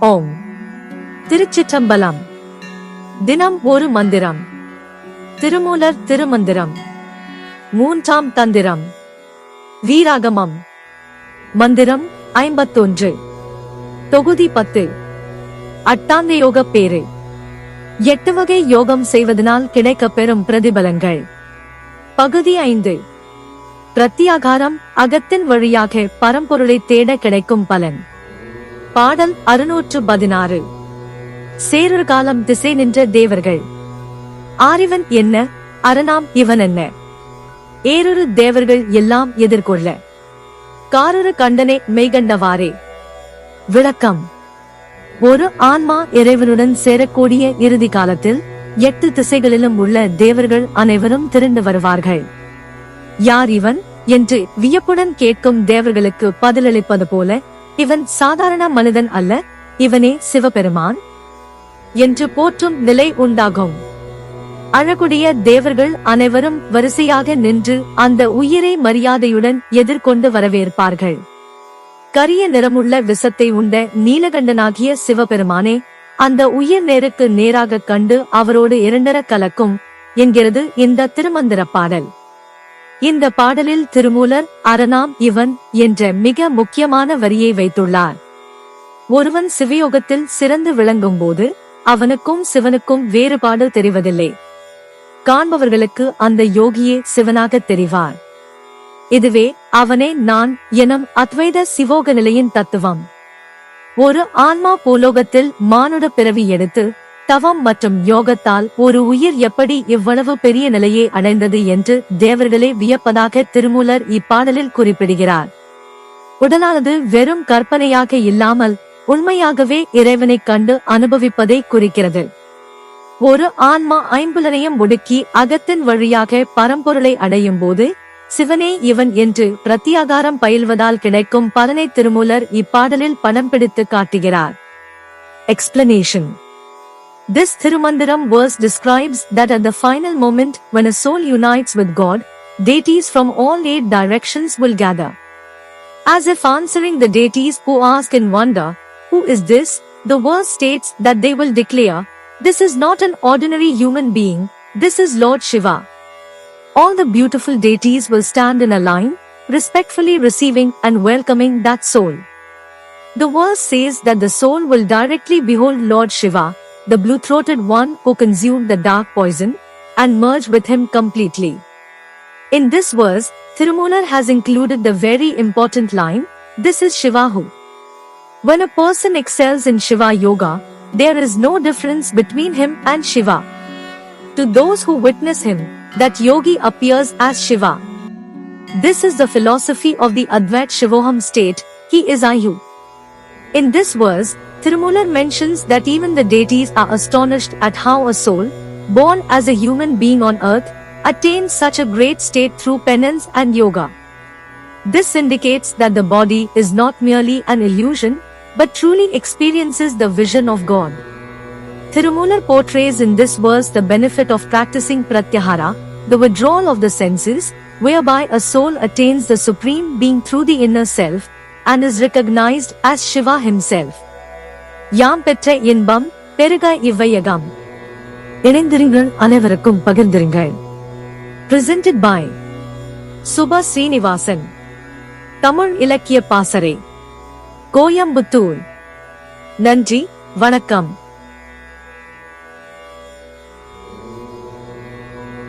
ஓம். திருச்சிற்றம்பலம். தினம் ஒரு மந்திரம். திருமூலர் திருமந்திரம். 3ஆம் தந்திரம். வீராகமம். மந்திரம் 51. தொகுதி 10. அட்டாந்த யோக பேரு. 8 வகை யோகம் செய்வதனால் கிடைக்கப் பெறும் பிரதிபலங்கள். பகுதி 5. பிரத்யாகாரம். அகத்தின் வழியாக பரம்பொருளை தேட கிடைக்கும் பலன். பாடல் 616. சேரர் காலம் திசை நின்ற தேவர்கள். ஆரிவன் என்ன, அரணாம் இவன் என்ன. ஏரொரு தேவர்கள் எல்லாம் எதிர்கொள்ள காரொரு கண்டனே மெய்கண்டவாறே. விளக்கம். ஒரு ஆன்மா இறைவனுடன் சேரக்கூடிய இறுதி காலத்தில் 8 திசைகளிலும் உள்ள தேவர்கள் அனைவரும் திரண்டு வருவார்கள். யார் இவன் என்று வியப்புடன் கேட்கும் தேவர்களுக்கு பதிலளிப்பது போல, இவன் சாதாரண மனிதன் அல்ல, இவனே சிவபெருமான் என்று போற்றும் நிலை உண்டாகும். அழகுடைய தேவர்கள் அனைவரும் வரிசையாக நின்று அந்த உயிரை மரியாதையுடன் எதிர்கொண்டு வரவேற்பார்கள். கரிய நிறமுள்ள விஷத்தை உண்ட நீலகண்டனாகிய சிவபெருமானே அந்த உயிர் நேருக்கு நேராக கண்டு அவரோடு இரண்டர கலக்கும் என்கிறது இந்த திருமந்திர பாடல். இந்த பாடலில் திருமூலர் அரணாம் இவன் என்ற மிக முக்கியமான வரியை வைத்துள்ளார். ஒருவன் சிவயோகத்தில் சிறந்து விளங்கும் போது அவனுக்கும் சிவனுக்கும் வேறுபாடு தெரிவதில்லை. காண்பவர்களுக்கு அந்த யோகியே சிவனாக தெரிவார். இதுவே அவனே நான் எனும் அத்வைத சிவோக நிலையின் தத்துவம். ஒரு ஆன்மா பூலோகத்தில் மானுட பிறவி எடுத்து தவம் மற்றும் யோகத்தால் ஒரு உயிர் எப்படி இவ்வளவு பெரிய நிலையை அடைந்தது என்று தேவர்களே வியப்பதாக திருமூலர் இப்பாடலில் குறிப்பிடுகிறார். உடலானது வெறும் கற்பனையாக இல்லாமல் உண்மையாகவே இறைவனைக் கண்டு அனுபவிப்பதை குறிக்கிறது. ஒரு ஆன்மா ஐம்புலனையும் ஒடுக்கி அகத்தின் வழியாக பரம்பொருளை அடையும் போது சிவனே இவன் என்று பிரத்யாகாரம் பயில்வதால் கிடைக்கும் பலனை திருமூலர் இப்பாடலில் படம் பிடித்து காட்டுகிறார். Explanation. This Thirumandiram verse describes that at the final moment when a soul unites with God, deities from all 8 directions will gather. As if answering the deities who ask in wonder, "Who is this?" the verse states that they will declare, "This is not an ordinary human being, this is Lord Shiva." All the beautiful deities will stand in a line, respectfully receiving and welcoming that soul. The verse says that the soul will directly behold Lord Shiva, the blue-throated one who consumed the dark poison, and merge with him completely. In this verse, Thirumoolar has included the very important line, "This is Shiva who." When a person excels in Shiva Yoga, there is no difference between him and Shiva. To those who witness him, that yogi appears as Shiva. This is the philosophy of the Advait Shivoham state, he is Ayu. In this verse, Thirumoolar mentions that even the deities are astonished at how a soul, born as a human being on earth, attains such a great state through penance and yoga. This indicates that the body is not merely an illusion, but truly experiences the vision of God. Thirumoolar portrays in this verse the benefit of practicing pratyahara, the withdrawal of the senses, whereby a soul attains the supreme being through the inner self, and is recognized as Shiva himself. யாம் பெற்ற இன்பம் பெருக இவ்வையகம். இணைந்திருங்கள், அனைவருக்கும் பகிர்ந்திருங்கள். Presented by Subha Srinivasan. Tamil இலக்கிய பாசறை, கோயம்புத்தூர். நன்றி, வணக்கம்.